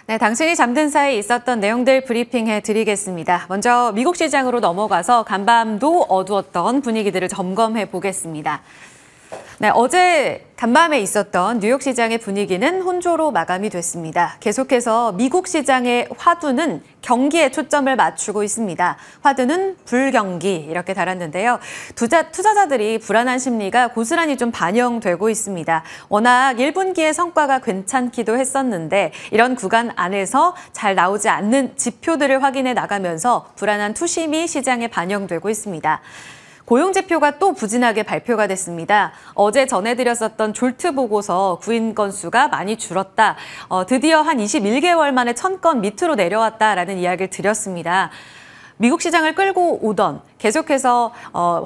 네, 당신이 잠든 사이 있었던 내용들 브리핑해 드리겠습니다. 먼저 미국 시장으로 넘어가서 간밤도 어두웠던 분위기들을 점검해 보겠습니다. 네, 어제 간밤에 있었던 뉴욕 시장의 분위기는 혼조로 마감이 됐습니다. 계속해서 미국 시장의 화두는 경기에 초점을 맞추고 있습니다. 화두는 불경기 이렇게 달았는데요. 투자자들이 불안한 심리가 고스란히 좀 반영되고 있습니다. 워낙 1분기의 성과가 괜찮기도 했었는데 이런 구간 안에서 잘 나오지 않는 지표들을 확인해 나가면서 불안한 투심이 시장에 반영되고 있습니다. 고용지표가 또 부진하게 발표가 됐습니다. 어제 전해드렸었던 졸트 보고서 구인 건수가 많이 줄었다. 드디어 한 21개월 만에 1000건 밑으로 내려왔다라는 이야기를 드렸습니다. 미국 시장을 끌고 오던 계속해서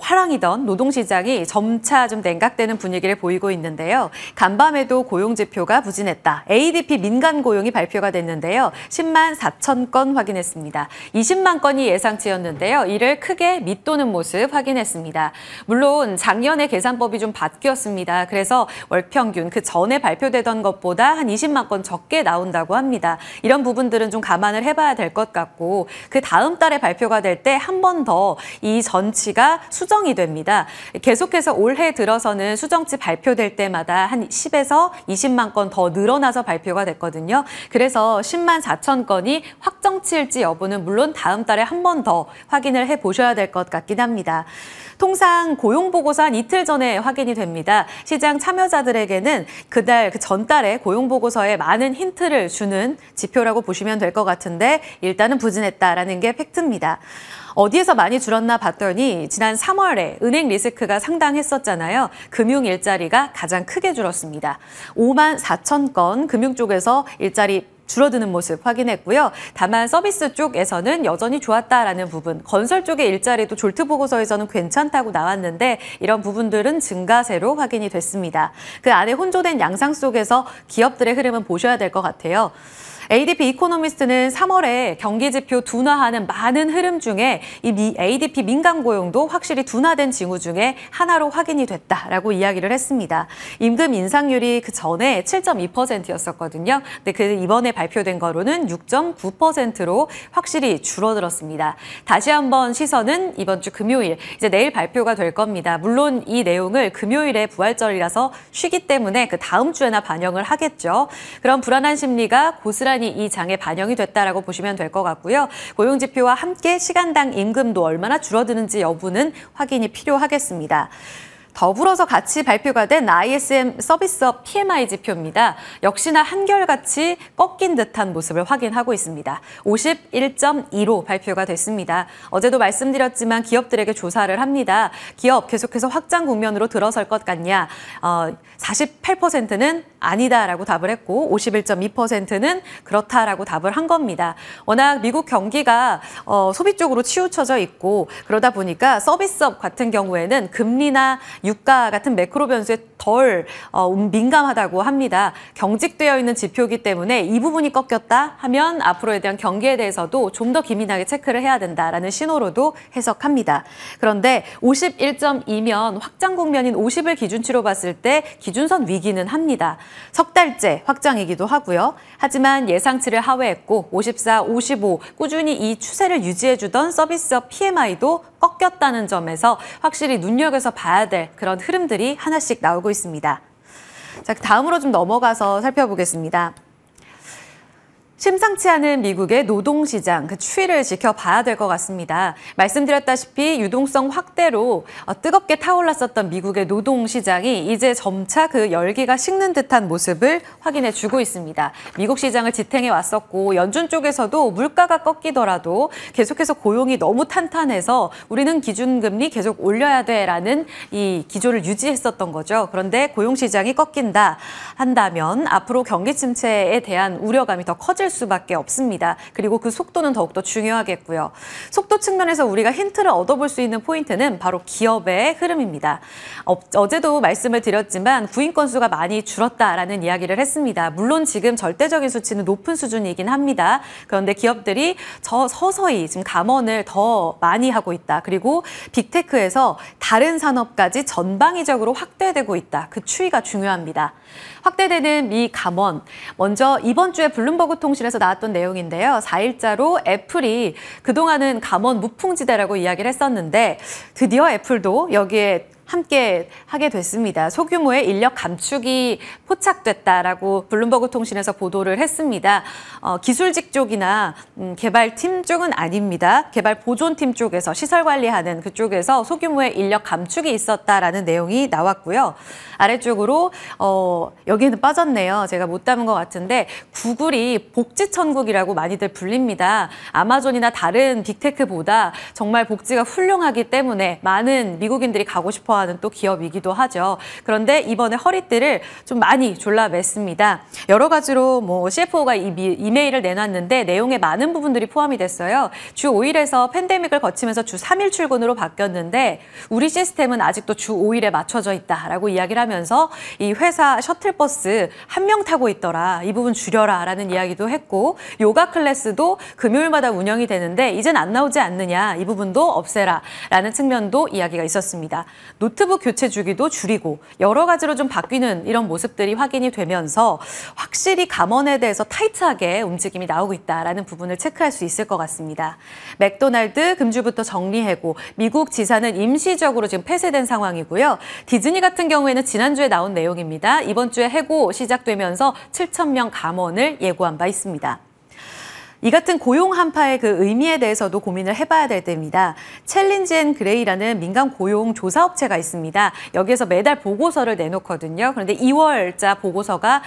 화랑이던 노동시장이 점차 좀 냉각되는 분위기를 보이고 있는데요. 간밤에도 고용지표가 부진했다. ADP 민간 고용이 발표가 됐는데요. 10만 4천 건 확인했습니다. 20만 건이 예상치였는데요. 이를 크게 밑도는 모습 확인했습니다. 물론 작년에 계산법이 좀 바뀌었습니다. 그래서 월평균 그 전에 발표되던 것보다 한 20만 건 적게 나온다고 합니다. 이런 부분들은 좀 감안을 해봐야 될 것 같고 그 다음 달에 발표가 될 때 한 번 더 이 전치가 수정이 됩니다. 계속해서 올해 들어서는 수정치 발표될 때마다 한 10에서 20만 건 더 늘어나서 발표가 됐거든요. 그래서 10만 4천 건이 확정치일지 여부는 물론 다음 달에 한 번 더 확인을 해보셔야 될 것 같긴 합니다. 통상 고용보고서 한 이틀 전에 확인이 됩니다. 시장 참여자들에게는 그 전달에 고용보고서에 많은 힌트를 주는 지표라고 보시면 될 것 같은데 일단은 부진했다라는 게 팩트입니다. 어디에서 많이 줄었나 봤더니 지난 3월에 은행 리스크가 상당했었잖아요. 금융 일자리가 가장 크게 줄었습니다. 5만 4천 건 금융 쪽에서 일자리 줄어드는 모습 확인했고요. 다만 서비스 쪽에서는 여전히 좋았다라는 부분, 건설 쪽의 일자리도 졸트 보고서에서는 괜찮다고 나왔는데 이런 부분들은 증가세로 확인이 됐습니다. 그 안에 혼조된 양상 속에서 기업들의 흐름은 보셔야 될 것 같아요. ADP 이코노미스트는 3월에 경기지표 둔화하는 많은 흐름 중에 이 ADP 민간 고용도 확실히 둔화된 징후 중에 하나로 확인이 됐다라고 이야기를 했습니다. 임금 인상률이 그 전에 7.2%였었거든요. 근데 그 이번에 발표된 거로는 6.9%로 확실히 줄어들었습니다. 다시 한번 시선은 이번 주 금요일, 이제 내일 발표가 될 겁니다. 물론 이 내용을 금요일에 부활절이라서 쉬기 때문에 그 다음 주에나 반영을 하겠죠. 그런 불안한 심리가 고스란히 이 장에 반영이 됐다라고 보시면 될 것 같고요. 고용지표와 함께 시간당 임금도 얼마나 줄어드는지 여부는 확인이 필요하겠습니다. 더불어서 같이 발표가 된 ISM 서비스업 PMI 지표입니다. 역시나 한결같이 꺾인 듯한 모습을 확인하고 있습니다. 51.2로 발표가 됐습니다. 어제도 말씀드렸지만 기업들에게 조사를 합니다. 기업 계속해서 확장 국면으로 들어설 것 같냐? 48%는 아니다라고 답을 했고 51.2%는 그렇다라고 답을 한 겁니다. 워낙 미국 경기가 소비 쪽으로 치우쳐져 있고 그러다 보니까 서비스업 같은 경우에는 금리나 유가 같은 매크로 변수에 덜 민감하다고 합니다. 경직되어 있는 지표이기 때문에 이 부분이 꺾였다 하면 앞으로에 대한 경기에 대해서도 좀 더 기민하게 체크를 해야 된다라는 신호로도 해석합니다. 그런데 51.2면 확장 국면인 50을 기준치로 봤을 때 기준선 위기는 합니다. 석 달째 확장이기도 하고요. 하지만 예상치를 하회했고 54, 55 꾸준히 이 추세를 유지해주던 서비스업 PMI도 꺾였다는 점에서 확실히 눈여겨서 봐야 될 그런 흐름들이 하나씩 나오고 있습니다. 자, 다음으로 좀 넘어가서 살펴보겠습니다. 심상치 않은 미국의 노동시장, 그 추이를 지켜봐야 될 것 같습니다. 말씀드렸다시피 유동성 확대로 뜨겁게 타올랐었던 미국의 노동시장이 이제 점차 그 열기가 식는 듯한 모습을 확인해주고 있습니다. 미국 시장을 지탱해 왔었고 연준 쪽에서도 물가가 꺾이더라도 계속해서 고용이 너무 탄탄해서 우리는 기준금리 계속 올려야 돼라는 이 기조를 유지했었던 거죠. 그런데 고용시장이 꺾인다 한다면 앞으로 경기 침체에 대한 우려감이 더 커질 수밖에 없습니다. 그리고 그 속도는 더욱더 중요하겠고요. 속도 측면에서 우리가 힌트를 얻어볼 수 있는 포인트는 바로 기업의 흐름입니다. 어제도 말씀을 드렸지만 구인 건수가 많이 줄었다라는 이야기를 했습니다. 물론 지금 절대적인 수치는 높은 수준이긴 합니다. 그런데 기업들이 서서히 지금 감원을 더 많이 하고 있다. 그리고 빅테크에서 다른 산업까지 전방위적으로 확대되고 있다. 그 추이가 중요합니다. 확대되는 미 감원. 먼저 이번 주에 블룸버그 통신 블룸버그통신에서 나왔던 내용인데요. 4일자로 애플이 그동안은 감원 무풍지대라고 이야기를 했었는데 드디어 애플도 여기에 함께 하게 됐습니다. 소규모의 인력 감축이 포착됐다라고 블룸버그 통신에서 보도를 했습니다. 기술직 쪽이나 개발팀 쪽은 아닙니다. 개발 보존팀 쪽에서 시설 관리하는 그쪽에서 소규모의 인력 감축이 있었다라는 내용이 나왔고요. 아래쪽으로 여기는 빠졌네요. 제가 못 담은 것 같은데 구글이 복지 천국이라고 많이들 불립니다. 아마존이나 다른 빅테크보다 정말 복지가 훌륭하기 때문에 많은 미국인들이 가고 싶어하는 또 기업이기도 하죠. 그런데 이번에 허리띠를 좀 많이 졸라맸습니다. 여러 가지로 CFO가 이메일을 내놨는데 내용에 많은 부분들이 포함이 됐어요. 주 5일에서 팬데믹을 거치면서 주 3일 출근으로 바뀌었는데 우리 시스템은 아직도 주 5일에 맞춰져 있다라고 이야기를 하면서 이 회사 셔틀버스 한 명 타고 있더라. 이 부분 줄여라라는 이야기도 했고 요가 클래스도 금요일마다 운영이 되는데 이젠 안 나오지 않느냐. 이 부분도 없애라라는 측면도 이야기가 있었습니다. 노트북 교체 주기도 줄이고 여러 가지로 좀 바뀌는 이런 모습들이 확인이 되면서 확실히 감원에 대해서 타이트하게 움직임이 나오고 있다라는 부분을 체크할 수 있을 것 같습니다. 맥도날드 금주부터 정리해고 미국 지사는 임시적으로 지금 폐쇄된 상황이고요. 디즈니 같은 경우에는 지난주에 나온 내용입니다. 이번 주에 해고 시작되면서 7,000명 감원을 예고한 바 있습니다. 이 같은 고용 한파의 그 의미에 대해서도 고민을 해봐야 될 때입니다. 챌린지 앤 그레이라는 민간 고용 조사업체가 있습니다. 여기에서 매달 보고서를 내놓거든요. 그런데 2월자 보고서가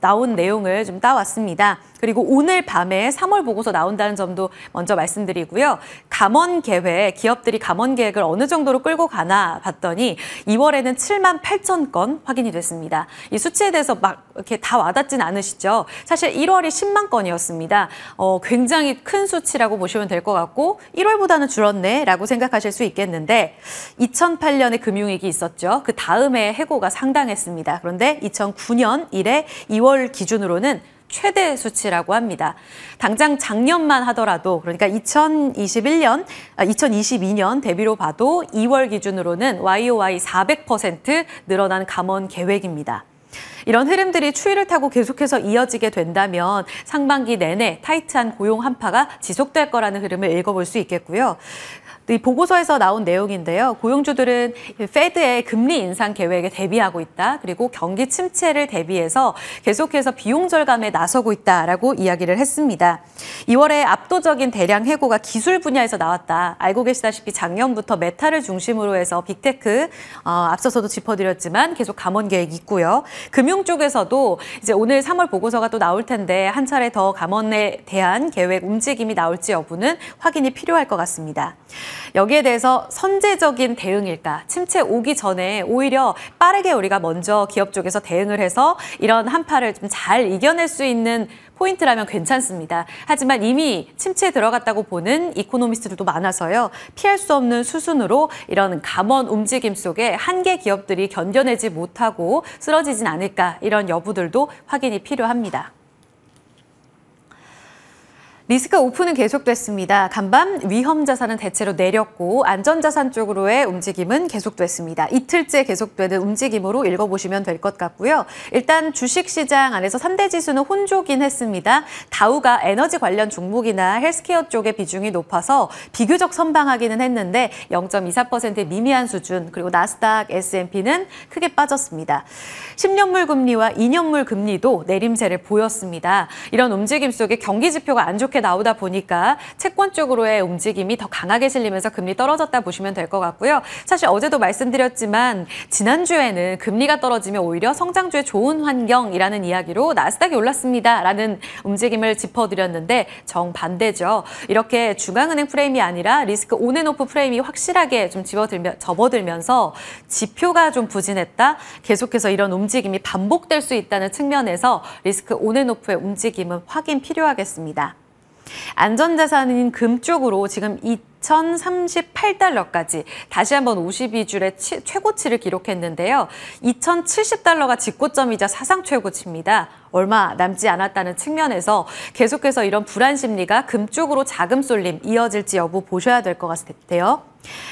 나온 내용을 좀 따왔습니다. 그리고 오늘 밤에 3월 보고서 나온다는 점도 먼저 말씀드리고요. 감원 계획, 기업들이 감원 계획을 어느 정도로 끌고 가나 봤더니 2월에는 7만 8천 건 확인이 됐습니다. 이 수치에 대해서 막 이렇게 다 와닿진 않으시죠? 사실 1월이 10만 건이었습니다. 굉장히 큰 수치라고 보시면 될 것 같고 1월보다는 줄었네라고 생각하실 수 있겠는데 2008년에 금융위기 있었죠. 그 다음에 해고가 상당했습니다. 그런데 2009년 이래 2월 기준으로는 최대 수치라고 합니다. 당장 작년만 하더라도 그러니까 2022년 대비로 봐도 2월 기준으로는 YOY 400% 늘어난 감원 계획입니다. 이런 흐름들이 추이를 타고 계속해서 이어지게 된다면 상반기 내내 타이트한 고용 한파가 지속될 거라는 흐름을 읽어볼 수 있겠고요. 이 보고서에서 나온 내용인데요. 고용주들은 페드의 금리 인상 계획에 대비하고 있다. 그리고 경기 침체를 대비해서 계속해서 비용 절감에 나서고 있다라고 이야기를 했습니다. 2월에 압도적인 대량 해고가 기술 분야에서 나왔다. 알고 계시다시피 작년부터 메타를 중심으로 해서 빅테크 앞서서도 짚어드렸지만 계속 감원 계획이 있고요. 금융 쪽에서도 이제 오늘 3월 보고서가 또 나올 텐데 한 차례 더 감원에 대한 계획 움직임이 나올지 여부는 확인이 필요할 것 같습니다. 여기에 대해서 선제적인 대응일까? 침체 오기 전에 오히려 빠르게 우리가 먼저 기업 쪽에서 대응을 해서 이런 한파를 좀 잘 이겨낼 수 있는 포인트라면 괜찮습니다. 하지만 이미 침체에 들어갔다고 보는 이코노미스트들도 많아서요. 피할 수 없는 수순으로 이런 감원 움직임 속에 한계 기업들이 견뎌내지 못하고 쓰러지진 않을까 이런 여부들도 확인이 필요합니다. 리스크 오프는 계속됐습니다. 간밤 위험 자산은 대체로 내렸고 안전자산 쪽으로의 움직임은 계속됐습니다. 이틀째 계속되는 움직임으로 읽어보시면 될 것 같고요. 일단 주식시장 안에서 3대 지수는 혼조긴 했습니다. 다우가 에너지 관련 종목이나 헬스케어 쪽의 비중이 높아서 비교적 선방하기는 했는데 0.24%의 미미한 수준, 그리고 나스닥, S&P는 크게 빠졌습니다. 10년물 금리와 2년물 금리도 내림세를 보였습니다. 이런 움직임 속에 경기 지표가 안 좋게 나오다 보니까 채권 쪽으로의 움직임이 더 강하게 실리면서 금리 떨어졌다 보시면 될 것 같고요. 사실 어제도 말씀드렸지만 지난주에는 금리가 떨어지면 오히려 성장주에 좋은 환경이라는 이야기로 나스닥이 올랐습니다라는 움직임을 짚어드렸는데 정반대죠. 이렇게 중앙은행 프레임이 아니라 리스크 온앤오프 프레임이 확실하게 좀 접어들면서 지표가 좀 부진했다. 계속해서 이런 움직임이 반복될 수 있다는 측면에서 리스크 온앤오프의 움직임은 확인 필요하겠습니다. 안전자산인 금 쪽으로 지금 2,038달러까지 다시 한번 52주의 최고치를 기록했는데요. 2,070달러가 직고점이자 사상 최고치입니다. 얼마 남지 않았다는 측면에서 계속해서 이런 불안 심리가 금 쪽으로 자금 쏠림 이어질지 여부 보셔야 될 것 같아요.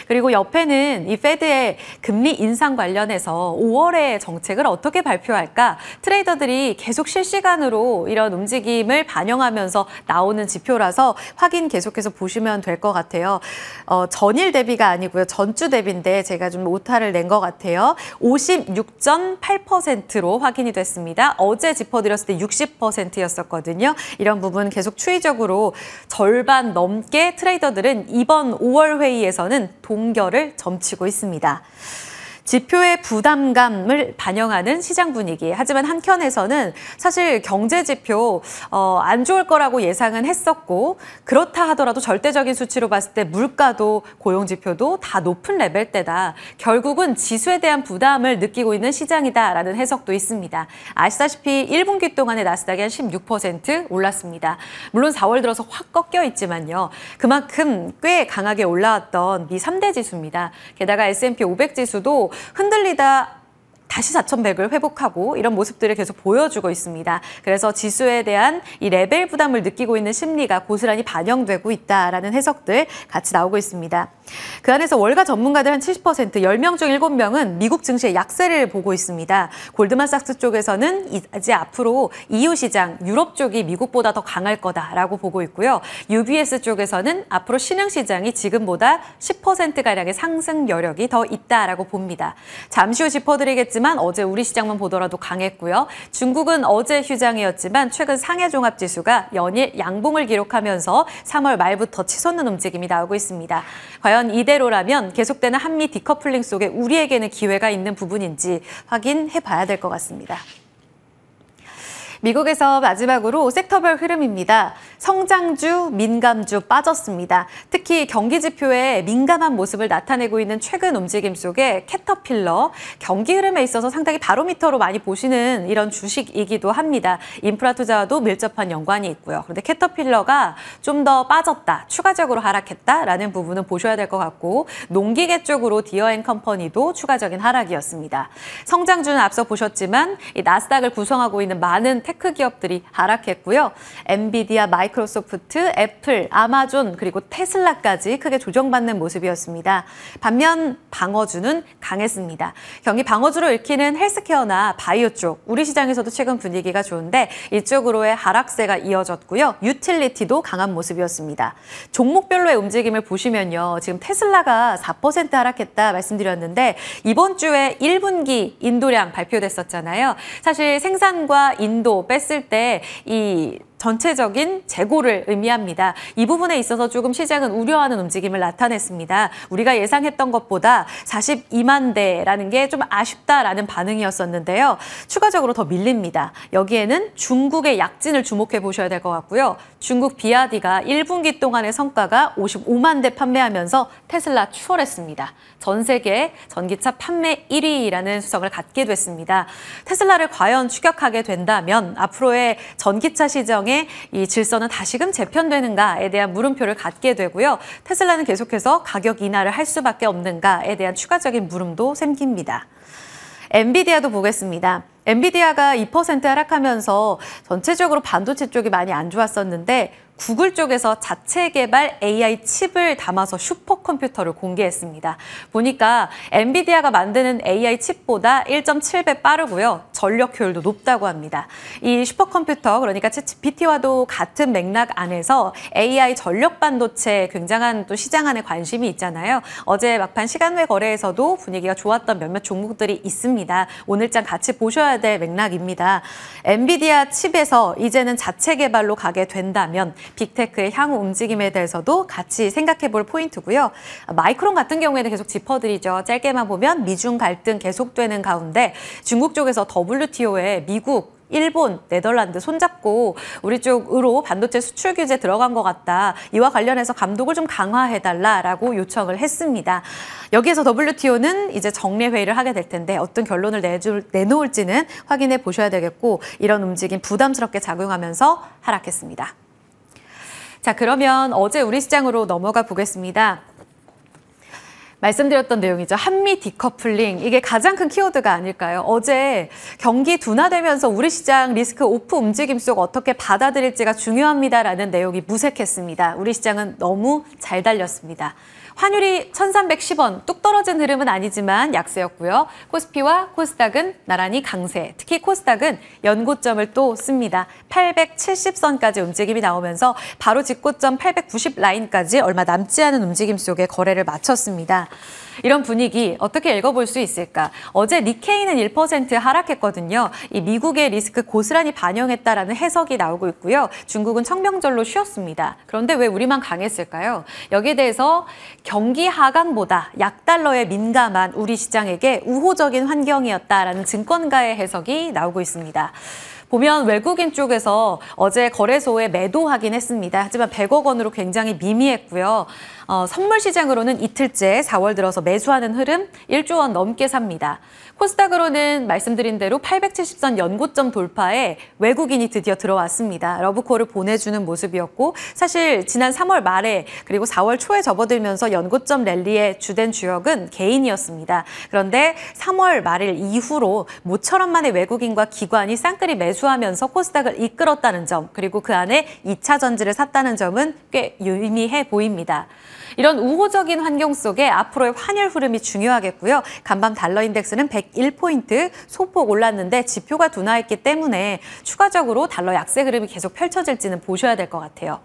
그리고 옆에는 이 페드의 금리 인상 관련해서 5월에 정책을 어떻게 발표할까 트레이더들이 계속 실시간으로 이런 움직임을 반영하면서 나오는 지표라서 확인 계속해서 보시면 될 것 같아요. 전일 대비가 아니고요. 전주 대비인데 제가 좀 오타를 낸 것 같아요. 56.8%로 확인이 됐습니다. 어제 짚어드렸을 때 60%였었거든요. 이런 부분 계속 추이적으로 절반 넘게 트레이더들은 이번 5월 회의에서는 동결을 점치고 있습니다. 지표의 부담감을 반영하는 시장 분위기. 하지만 한켠에서는 사실 경제 지표 안 좋을 거라고 예상은 했었고 그렇다 하더라도 절대적인 수치로 봤을 때 물가도 고용 지표도 다 높은 레벨대다. 결국은 지수에 대한 부담을 느끼고 있는 시장이다라는 해석도 있습니다. 아시다시피 1분기 동안에 나스닥이 한 16% 올랐습니다. 물론 4월 들어서 확 꺾여 있지만요. 그만큼 꽤 강하게 올라왔던 미 3대 지수입니다. 게다가 S&P 500 지수도 흔들리다 다시 4,100을 회복하고 이런 모습들을 계속 보여주고 있습니다. 그래서 지수에 대한 이 레벨 부담을 느끼고 있는 심리가 고스란히 반영되고 있다라는 해석들 같이 나오고 있습니다. 그 안에서 월가 전문가들 한 70%, 10명 중 7명은 미국 증시의 약세를 보고 있습니다. 골드만삭스 쪽에서는 이제 앞으로 EU 시장, 유럽 쪽이 미국보다 더 강할 거다라고 보고 있고요. UBS 쪽에서는 앞으로 신흥 시장이 지금보다 10%가량의 상승 여력이 더 있다라고 봅니다. 잠시 후 짚어드리겠지만 어제 우리 시장만 보더라도 강했고요. 중국은 어제 휴장이었지만 최근 상해 종합지수가 연일 양봉을 기록하면서 3월 말부터 치솟는 움직임이 나오고 있습니다. 과연 이대로라면 계속되는 한미 디커플링 속에 우리에게는 기회가 있는 부분인지 확인해 봐야 될 것 같습니다. 미국에서 마지막으로 섹터별 흐름입니다. 성장주, 민감주 빠졌습니다. 특히 경기 지표에 민감한 모습을 나타내고 있는 최근 움직임 속에 캐터필러, 경기 흐름에 있어서 상당히 바로미터로 많이 보시는 이런 주식이기도 합니다. 인프라 투자와도 밀접한 연관이 있고요. 그런데 캐터필러가 좀 더 빠졌다, 추가적으로 하락했다라는 부분은 보셔야 될 것 같고 농기계 쪽으로 디어앤컴퍼니도 추가적인 하락이었습니다. 성장주는 앞서 보셨지만 이 나스닥을 구성하고 있는 많은 테크 기업들이 하락했고요. 엔비디아, 마이크로소프트, 애플, 아마존 그리고 테슬라까지 크게 조정받는 모습이었습니다. 반면 방어주는 강했습니다. 경기 방어주로 읽히는 헬스케어나 바이오 쪽, 우리 시장에서도 최근 분위기가 좋은데 이쪽으로의 하락세가 이어졌고요. 유틸리티도 강한 모습이었습니다. 종목별로의 움직임을 보시면요. 지금 테슬라가 4% 하락했다 말씀드렸는데 이번 주에 1분기 인도량 발표됐었잖아요. 사실 생산과 인도 뺐을 때 이 전체적인 재고를 의미합니다. 이 부분에 있어서 조금 시장은 우려하는 움직임을 나타냈습니다. 우리가 예상했던 것보다 42만 대라는 게 좀 아쉽다라는 반응이었었는데요. 추가적으로 더 밀립니다. 여기에는 중국의 약진을 주목해 보셔야 될 것 같고요. 중국 비아디가 1분기 동안의 성과가 55만 대 판매하면서 테슬라 추월했습니다. 전 세계 전기차 판매 1위라는 수성을 갖게 됐습니다. 테슬라를 과연 추격하게 된다면 앞으로의 전기차 시장에 이 질서는 다시금 재편되는가에 대한 물음표를 갖게 되고요. 테슬라는 계속해서 가격 인하를 할 수밖에 없는가에 대한 추가적인 물음도 생깁니다. 엔비디아도 보겠습니다. 엔비디아가 2% 하락하면서 전체적으로 반도체 쪽이 많이 안 좋았었는데 구글 쪽에서 자체 개발 AI 칩을 담아서 슈퍼컴퓨터를 공개했습니다. 보니까 엔비디아가 만드는 AI 칩보다 1.7배 빠르고요. 전력 효율도 높다고 합니다. 이 슈퍼컴퓨터, 그러니까 챗GPT와도 같은 맥락 안에서 AI 전력 반도체 굉장한 또 시장 안에 관심이 있잖아요. 어제 막판 시간외 거래에서도 분위기가 좋았던 몇몇 종목들이 있습니다. 오늘장 같이 보셔야 될 맥락입니다. 엔비디아 칩에서 이제는 자체 개발로 가게 된다면 빅테크의 향후 움직임에 대해서도 같이 생각해 볼 포인트고요. 마이크론 같은 경우에는 계속 짚어드리죠. 짧게만 보면 미중 갈등 계속되는 가운데 중국 쪽에서 WTO에 미국, 일본, 네덜란드 손잡고 우리 쪽으로 반도체 수출 규제 들어간 것 같다. 이와 관련해서 감독을 좀 강화해달라라고 요청을 했습니다. 여기에서 WTO는 이제 정례 회의를 하게 될 텐데 어떤 결론을 내놓을지는 확인해 보셔야 되겠고 이런 움직임 부담스럽게 작용하면서 하락했습니다. 자, 그러면 어제 우리 시장으로 넘어가 보겠습니다. 말씀드렸던 내용이죠. 한미 디커플링. 이게 가장 큰 키워드가 아닐까요? 어제 경기 둔화되면서 우리 시장 리스크 오프 움직임 속 어떻게 받아들일지가 중요합니다라는 내용이 무색했습니다. 우리 시장은 너무 잘 달렸습니다. 환율이 1,310원, 뚝 떨어진 흐름은 아니지만 약세였고요. 코스피와 코스닥은 나란히 강세, 특히 코스닥은 연고점을 또 씁니다. 870선까지 움직임이 나오면서 바로 직고점 890 라인까지 얼마 남지 않은 움직임 속에 거래를 마쳤습니다. 이런 분위기 어떻게 읽어볼 수 있을까? 어제 니케이는 1% 하락했거든요. 이 미국의 리스크 고스란히 반영했다라는 해석이 나오고 있고요. 중국은 청명절로 쉬었습니다. 그런데 왜 우리만 강했을까요? 여기에 대해서 경기 하강보다 약달러에 민감한 우리 시장에게 우호적인 환경이었다라는 증권가의 해석이 나오고 있습니다. 보면 외국인 쪽에서 어제 거래소에 매도하긴 했습니다. 하지만 100억 원으로 굉장히 미미했고요. 선물 시장으로는 이틀째 4월 들어서 매수하는 흐름 1조 원 넘게 삽니다. 코스닥으로는 말씀드린 대로 870선 연고점 돌파에 외국인이 드디어 들어왔습니다. 러브콜을 보내주는 모습이었고 사실 지난 3월 말에 그리고 4월 초에 접어들면서 연고점 랠리의 주된 주역은 개인이었습니다. 그런데 3월 말일 이후로 모처럼 만에 외국인과 기관이 쌍끌이 매수하면서 코스닥을 이끌었다는 점 그리고 그 안에 2차 전지를 샀다는 점은 꽤 유의미해 보입니다. 이런 우호적인 환경 속에 앞으로의 환율 흐름이 중요하겠고요. 간밤 달러 인덱스는 101포인트 소폭 올랐는데 지표가 둔화했기 때문에 추가적으로 달러 약세 흐름이 계속 펼쳐질지는 보셔야 될 것 같아요.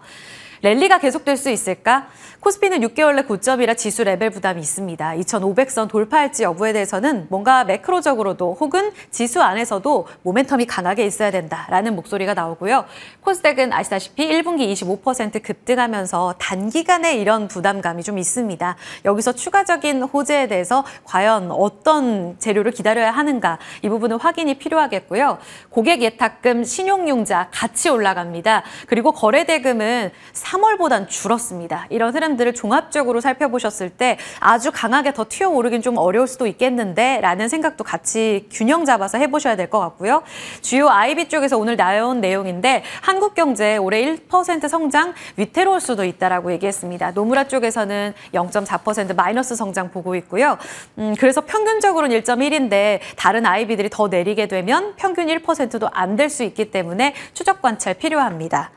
랠리가 계속될 수 있을까? 코스피는 6개월 내 고점이라 지수 레벨 부담이 있습니다. 2,500선 돌파할지 여부에 대해서는 뭔가 매크로적으로도 혹은 지수 안에서도 모멘텀이 강하게 있어야 된다라는 목소리가 나오고요. 코스닥은 아시다시피 1분기 25% 급등하면서 단기간에 이런 부담감이 좀 있습니다. 여기서 추가적인 호재에 대해서 과연 어떤 재료를 기다려야 하는가 이 부분은 확인이 필요하겠고요. 고객 예탁금, 신용융자 같이 올라갑니다. 그리고 거래대금은 3월보단 줄었습니다. 이런 흐름들을 종합적으로 살펴보셨을 때 아주 강하게 더 튀어오르긴 좀 어려울 수도 있겠는데 라는 생각도 같이 균형 잡아서 해보셔야 될 것 같고요. 주요 IB 쪽에서 오늘 나온 내용인데 한국경제 올해 1% 성장 위태로울 수도 있다라고 얘기했습니다. 노무라 쪽에서는 0.4% 마이너스 성장 보고 있고요. 그래서 평균적으로는 1.1인데 다른 IB들이 더 내리게 되면 평균 1%도 안 될 수 있기 때문에 추적 관찰 필요합니다.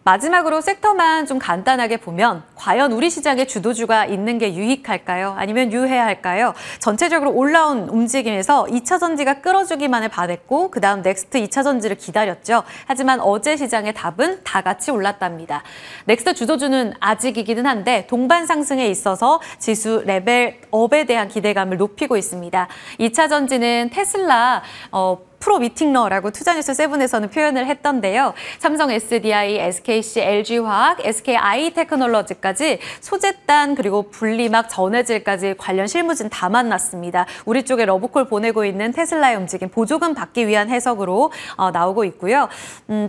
마지막으로 섹터만 좀 간단하게 보면 과연 우리 시장에 주도주가 있는 게 유익할까요? 아니면 유해할까요? 전체적으로 올라온 움직임에서 2차 전지가 끌어주기만을 바랬고 그다음 넥스트 2차 전지를 기다렸죠. 하지만 어제 시장의 답은 다 같이 올랐답니다. 넥스트 주도주는 아직이기는 한데 동반 상승에 있어서 지수 레벨업에 대한 기대감을 높이고 있습니다. 2차 전지는 테슬라 프로 미팅러라고 투자뉴스 7에서는 표현을 했던데요. 삼성 SDI, SKC, LG화학, SKI 테크놀로지까지 소재단 그리고 분리막, 전해질까지 관련 실무진 다 만났습니다. 우리 쪽에 러브콜 보내고 있는 테슬라의 움직임 보조금 받기 위한 해석으로 나오고 있고요.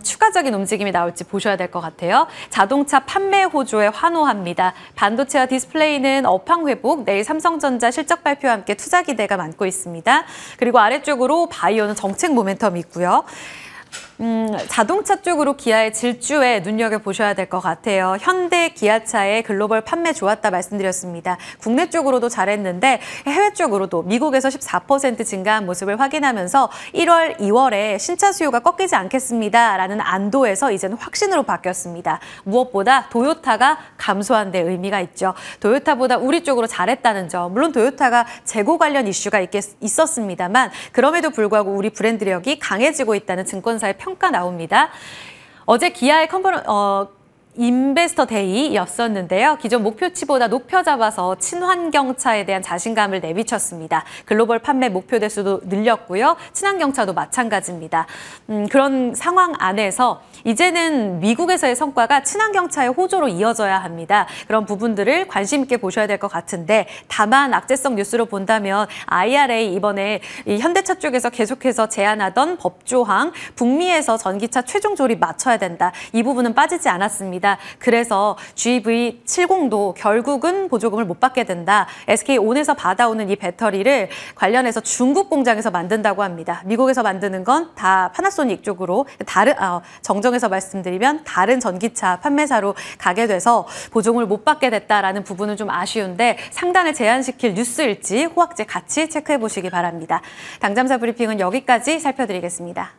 추가적인 움직임이 나올지 보셔야 될 것 같아요. 자동차 판매 호조에 환호합니다. 반도체와 디스플레이는 업황 회복, 내일 삼성전자 실적 발표와 함께 투자 기대가 많고 있습니다. 그리고 아래쪽으로 바이오는 정책 모멘텀이 있고요. 자동차 쪽으로 기아의 질주에 눈여겨보셔야 될 것 같아요. 현대 기아차의 글로벌 판매 좋았다 말씀드렸습니다. 국내 쪽으로도 잘했는데 해외 쪽으로도 미국에서 14% 증가한 모습을 확인하면서 1월, 2월에 신차 수요가 꺾이지 않겠습니다라는 안도에서 이제는 확신으로 바뀌었습니다. 무엇보다 도요타가 감소한 데 의미가 있죠. 도요타보다 우리 쪽으로 잘했다는 점. 물론 도요타가 재고 관련 이슈가 있었습니다만 그럼에도 불구하고 우리 브랜드력이 강해지고 있다는 증권사의 평가 나옵니다. 어제 기아의 인베스터 데이였었는데요. 기존 목표치보다 높여 잡아서 친환경차에 대한 자신감을 내비쳤습니다. 글로벌 판매 목표 대수도 늘렸고요. 친환경차도 마찬가지입니다. 그런 상황 안에서 이제는 미국에서의 성과가 친환경차의 호조로 이어져야 합니다. 그런 부분들을 관심 있게 보셔야 될 것 같은데 다만 악재성 뉴스로 본다면 IRA 이번에 이 현대차 쪽에서 계속해서 제안하던 법조항 북미에서 전기차 최종 조립 맞춰야 된다. 이 부분은 빠지지 않았습니다. 있습니다. 그래서 GV70도 결국은 보조금을 못 받게 된다. SK온에서 받아오는 이 배터리를 관련해서 중국 공장에서 만든다고 합니다. 미국에서 만드는 건 다 파나소닉 쪽으로 정정해서 말씀드리면 다른 전기차 판매사로 가게 돼서 보조금을 못 받게 됐다라는 부분은 좀 아쉬운데 상단을 제한시킬 뉴스일지 호황제 같이 체크해 보시기 바랍니다. 당잠사 브리핑은 여기까지 살펴드리겠습니다.